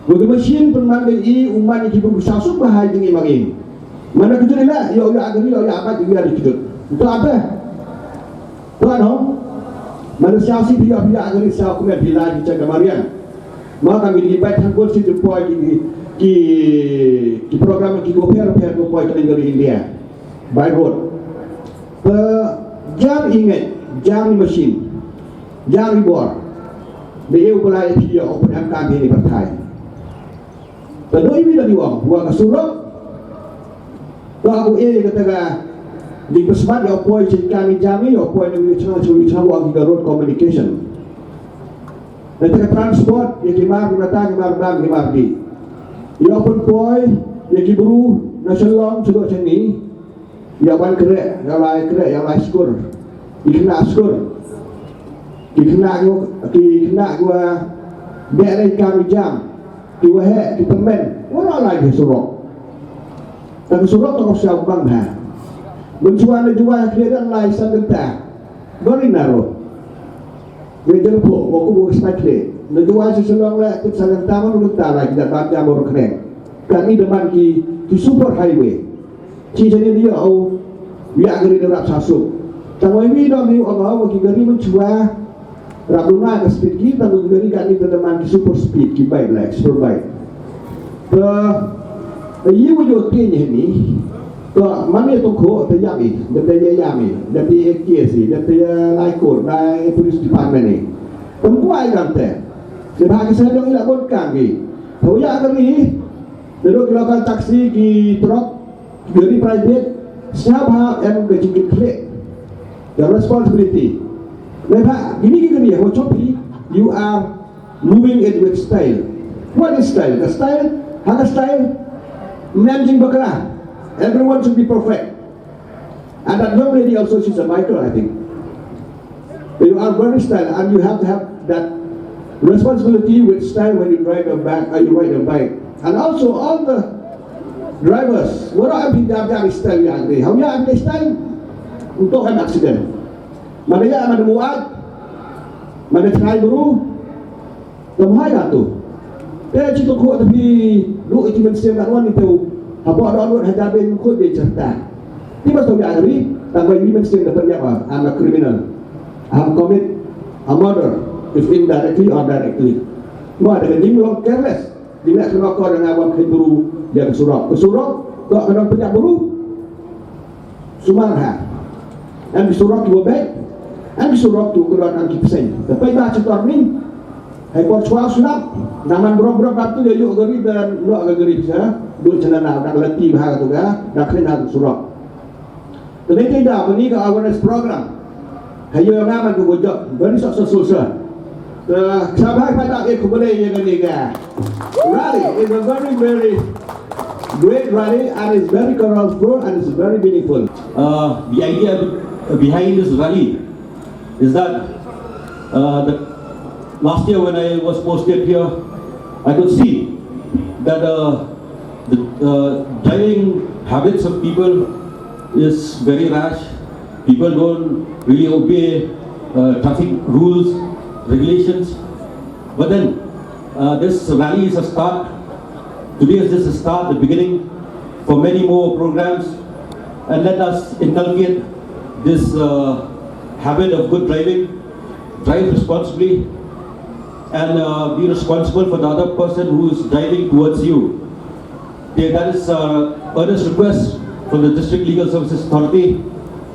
Bagi mesin permandan umat yang kita bersasuk bahaya dengan mari. Mana kita lah, ya Allah agari, ya Allah apa juga ada kita. Itu apa? Tuan ho. Mana siasi dia agari siapa punya bila di jaga marian. Maka kami dibat tanggul si depoy di program yang kita per depoy ke negara India. By road. Jam ingat, jam mesin, jam ribor. Beliau pelai dia open angkat ini bertai. Kedua ini dah diwang, buang kesuruk. Kalau aku katakan di pesawat yang poin kami jami, yang poin yang curi buang di road communication. Nanti transport yang kimar di. Yang pun poin yang kiburu nasional sudah sini. Yang ban kerek, yang lain skur, dikena skur, dikena gua daerah kami jam. Diwahek, di temen, orang lagi surok. Dan surok tak usah bangga. Mencuan jual kira lain sanggata. Beri naruh. Dia pun, aku bukan sepatli. Menjual sesuatu lah, tu sanggata mana kita lagi tak baca baru keren. Kami depan di super highway. Cicanya dia, biar geri derap sasuk. Tangwai ini dah ni Allah, bagi geri mencual. Rabuna ke speed kita menjadi kami teman di super speed kita baik lah, super baik. Ia wujud kini ni, mana tu kau terjadi, terjadi, terjadi laikor, dari polis department ni. Tempuai kan ter. Sebagai saya dong ilak pun kami. Tahu ya kami, dulu melakukan taksi di truk dari private, siapa yang berjigit klik the responsibility. Lepas gini, you are moving it with style. What is style? The style, hanya style, managing berkelah. Everyone should be perfect. And that young lady also, she's a biker, I think. You are very style, and you have to have that responsibility with style when you drive a bike, or you ride a bike. And also all the drivers, wala ang pinagdari style yang di. Hanya ang style untuk an accident. Madaya ang madamuad, madatry buru, tamahaya tu. Kaya cito ko tapi lu itu mensem lawan itu, apa ada hadapan ko be cerita. Di ba tahu yang ni, tambah ini mensem dapat apa? I'm a criminal. I'm commit a murder, if indirectly or directly. Mau ada yang long careless. Di nak kena kau dengan awam buru dia kesurok, kau kena penyak buru, sumarha. And kesurok tu baik, and kesurok tu kurang angki persen. Tapi baca cerita ni, hai kau cuak sunap, naman berapa tu dia yuk geri dan lu agak geri bisa, dua cenana nak letih bahag tu ga, nak kena kesurok. Tapi tidak menikah awareness program. Hayo nama tu bojok, very successful sir. Sahabat pada aku boleh yang ni ga. Rally is a very great rally and it's very colorful and it's very meaningful. The idea behind this rally is that last year when I was posted here, I could see that the driving habits of people is very rash. People don't really obey traffic rules, regulations. But then this rally is a start. Today is just a start, the beginning for many more programs. And let us inculcate this habit of good driving, drive responsibly, and be responsible for the other person who is driving towards you. That is earnest request from the District Legal Services Authority